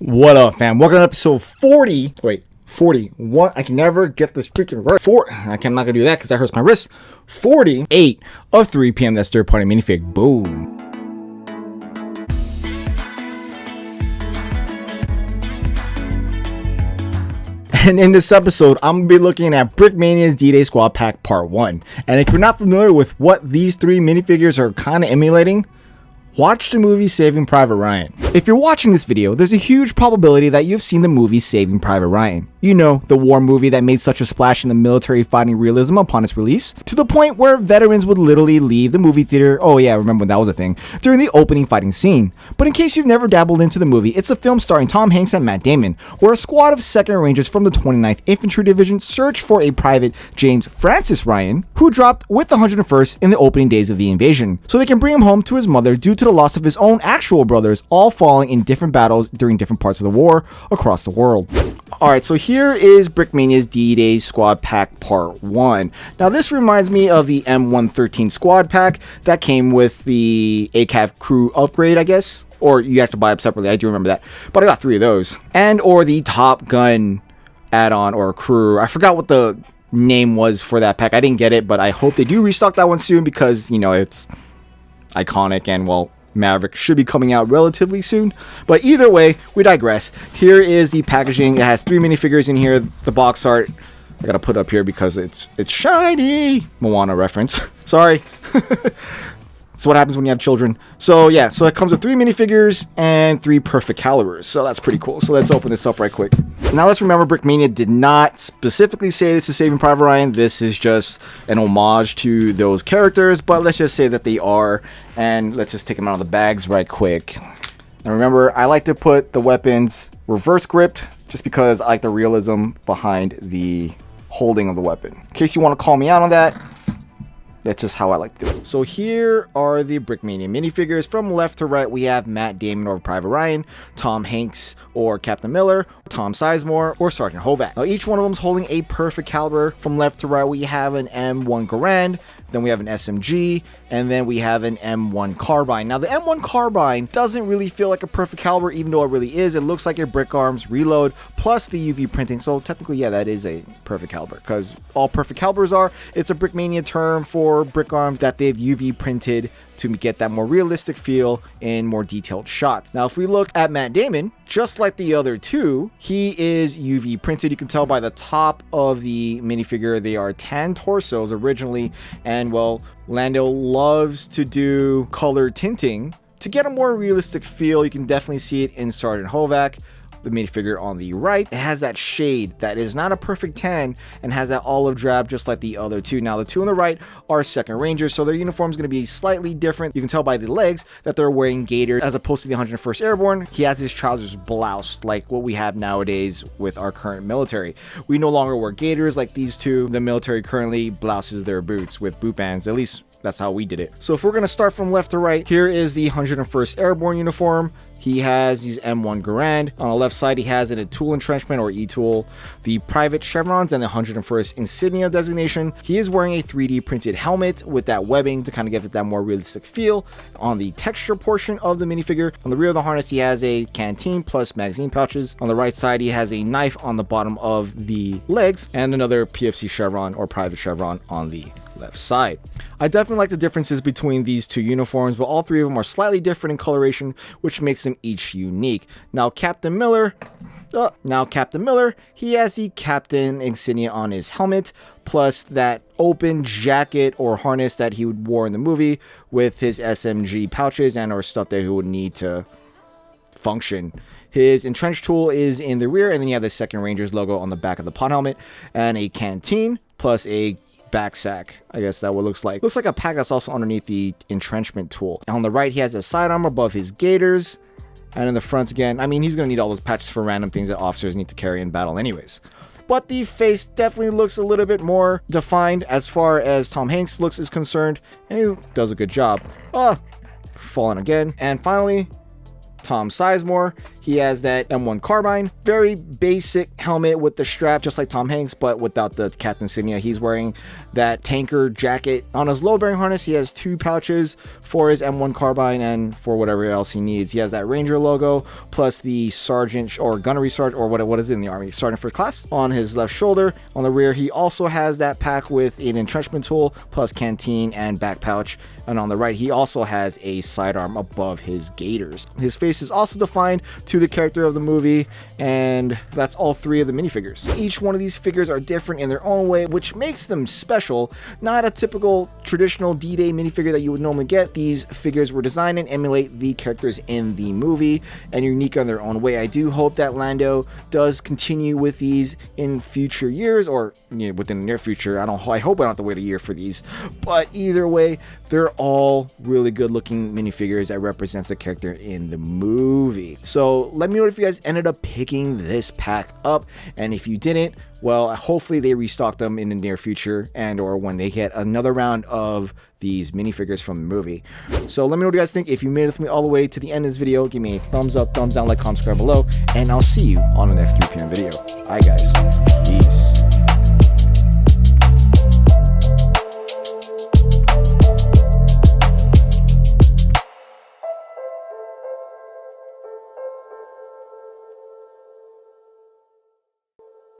What up, fam? Welcome to episode 40. Wait, 40. What? I can never get this freaking right. I'm not gonna do that because that hurts my wrist. 48 of 3 p.m. That's third party minifig. Boom. And in this episode, I'm going to be looking at Brickmania's D-Day Squad Pack Part 1. And if you're not familiar with what these 3 minifigures are kind of emulating, watch the movie Saving Private Ryan. If you're watching this video, there's a huge probability that you've seen the movie Saving Private Ryan. You know, the war movie that made such a splash in the military fighting realism upon its release, to the point where veterans would literally leave the movie theater, oh yeah, remember when that was a thing, during the opening fighting scene. But in case you've never dabbled into the movie, it's a film starring Tom Hanks and Matt Damon, where a squad of 2nd Rangers from the 29th Infantry Division search for a Private James Francis Ryan, who dropped with the 101st in the opening days of the invasion, so they can bring him home to his mother due to the loss of his own actual brothers, all falling in different battles during different parts of the war across the world. Alright, so here is Brickmania's D-Day Squad Pack Part 1. Now this reminds me of the M113 Squad Pack that came with the ACAV crew upgrade, I guess. Or you have to buy them separately, I do remember that. But I got 3 of those. And or the Top Gun add-on or crew. I forgot what the name was for that pack. I didn't get it, but I hope they do restock that one soon because, you know, it's iconic and, well, Maverick should be coming out relatively soon. But either way, we digress. Here is the packaging. It has 3 minifigures in here. The box art I gotta put up here because it's shiny. Moana reference. Sorry. That's what happens when you have children. So yeah, so it comes with 3 minifigures and 3 perfect calibers. So that's pretty cool. So let's open this up right quick. Now let's remember, Brickmania did not specifically say this is Saving Private Ryan. This is just an homage to those characters, but let's just say that they are. And let's just take them out of the bags right quick. And remember, I like to put the weapons reverse gripped just because I like the realism behind the holding of the weapon. In case you want to call me out on that, that's just how I like to do it. So here are the Brickmania minifigures. From left to right, we have Matt Damon or Private Ryan, Tom Hanks or Captain Miller, Tom Sizemore or Sergeant Hovack. Now each one of them is holding a perfect caliber. From left to right, we have an M1 Garand, then we have an SMG, and then we have an M1 Carbine. Now the M1 Carbine doesn't really feel like a perfect caliber, even though it really is. It looks like a brick arms reload plus the UV printing. So technically, yeah, that is a perfect caliber because all perfect calibers are. It's a Brickmania term for brick arms that they've UV printed to get that more realistic feel in more detailed shots. Now, if we look at Matt Damon, just like the other 2, he is UV printed. You can tell by the top of the minifigure, they are tan torsos originally. And well, Lando loves to do color tinting to get a more realistic feel. You can definitely see it in Sergeant Hovack. The minifigure on the right, it has that shade that is not a perfect tan and has that olive drab just like the other 2. Now the 2 on the right are 2nd Rangers, so their uniform is going to be slightly different. You can tell by the legs that they're wearing gaiters as opposed to the 101st Airborne. He has his trousers bloused like what we have nowadays with our current military. We no longer wear gaiters like these 2. The military currently blouses their boots with boot bands, at least that's how we did it. So if we're going to start from left to right, here is the 101st Airborne uniform. He has these M1 Garand. On the left side, he has a tool entrenchment or E-tool, the private chevrons, and the 101st insignia designation. He is wearing a 3D printed helmet with that webbing to kind of give it that more realistic feel. On the texture portion of the minifigure, on the rear of the harness, he has a canteen plus magazine pouches. On the right side, he has a knife on the bottom of the legs and another PFC chevron or private chevron on the left side. I definitely like the differences between these 2 uniforms, but all 3 of them are slightly different in coloration, which makes them each unique. Now Captain Miller, he has the captain insignia on his helmet, plus that open jacket or harness that he would wore in the movie with his SMG pouches and or stuff that he would need to function. His entrenched tool is in the rear, and then you have the 2nd Rangers logo on the back of the pod helmet, and a canteen plus a back sack. I guess that what looks like. Looks like a pack that's also underneath the entrenchment tool. On the right, he has a sidearm above his gaiters. And in the front again, I mean, he's going to need all those patches for random things that officers need to carry in battle anyways. But the face definitely looks a little bit more defined as far as Tom Hanks' looks is concerned. And he does a good job. Fallen again. And finally, Tom Sizemore. He has that M1 Carbine, very basic helmet with the strap, just like Tom Hanks, but without the captain insignia. He's wearing that tanker jacket. On his load bearing harness, he has 2 pouches for his M1 Carbine and for whatever else he needs. He has that Ranger logo, plus the sergeant or gunnery sergeant, or what is it in the Army, sergeant first class, on his left shoulder. On the rear, he also has that pack with an entrenchment tool, plus canteen and back pouch. And on the right, he also has a sidearm above his gaiters. His face is also defined to the character of the movie, and that's all 3 of the minifigures. Each one of these figures are different in their own way, which makes them special. Not a typical traditional D-Day minifigure that you would normally get. These figures were designed and emulate the characters in the movie and unique on their own way. I do hope that Lando does continue with these in future years, or within the near future. I hope I don't have to wait a year for these, but either way, they're all really good looking minifigures that represents the character in the movie. So let me know if you guys ended up picking this pack up, and if you didn't, well, hopefully they restock them in the near future, and or when they get another round of these minifigures from the movie. So let me know what you guys think. If you made it with me all the way to the end of this video, give me a thumbs up, thumbs down, like, comment, subscribe below, and I'll see you on the next 3 p.m. video. Alright guys, peace.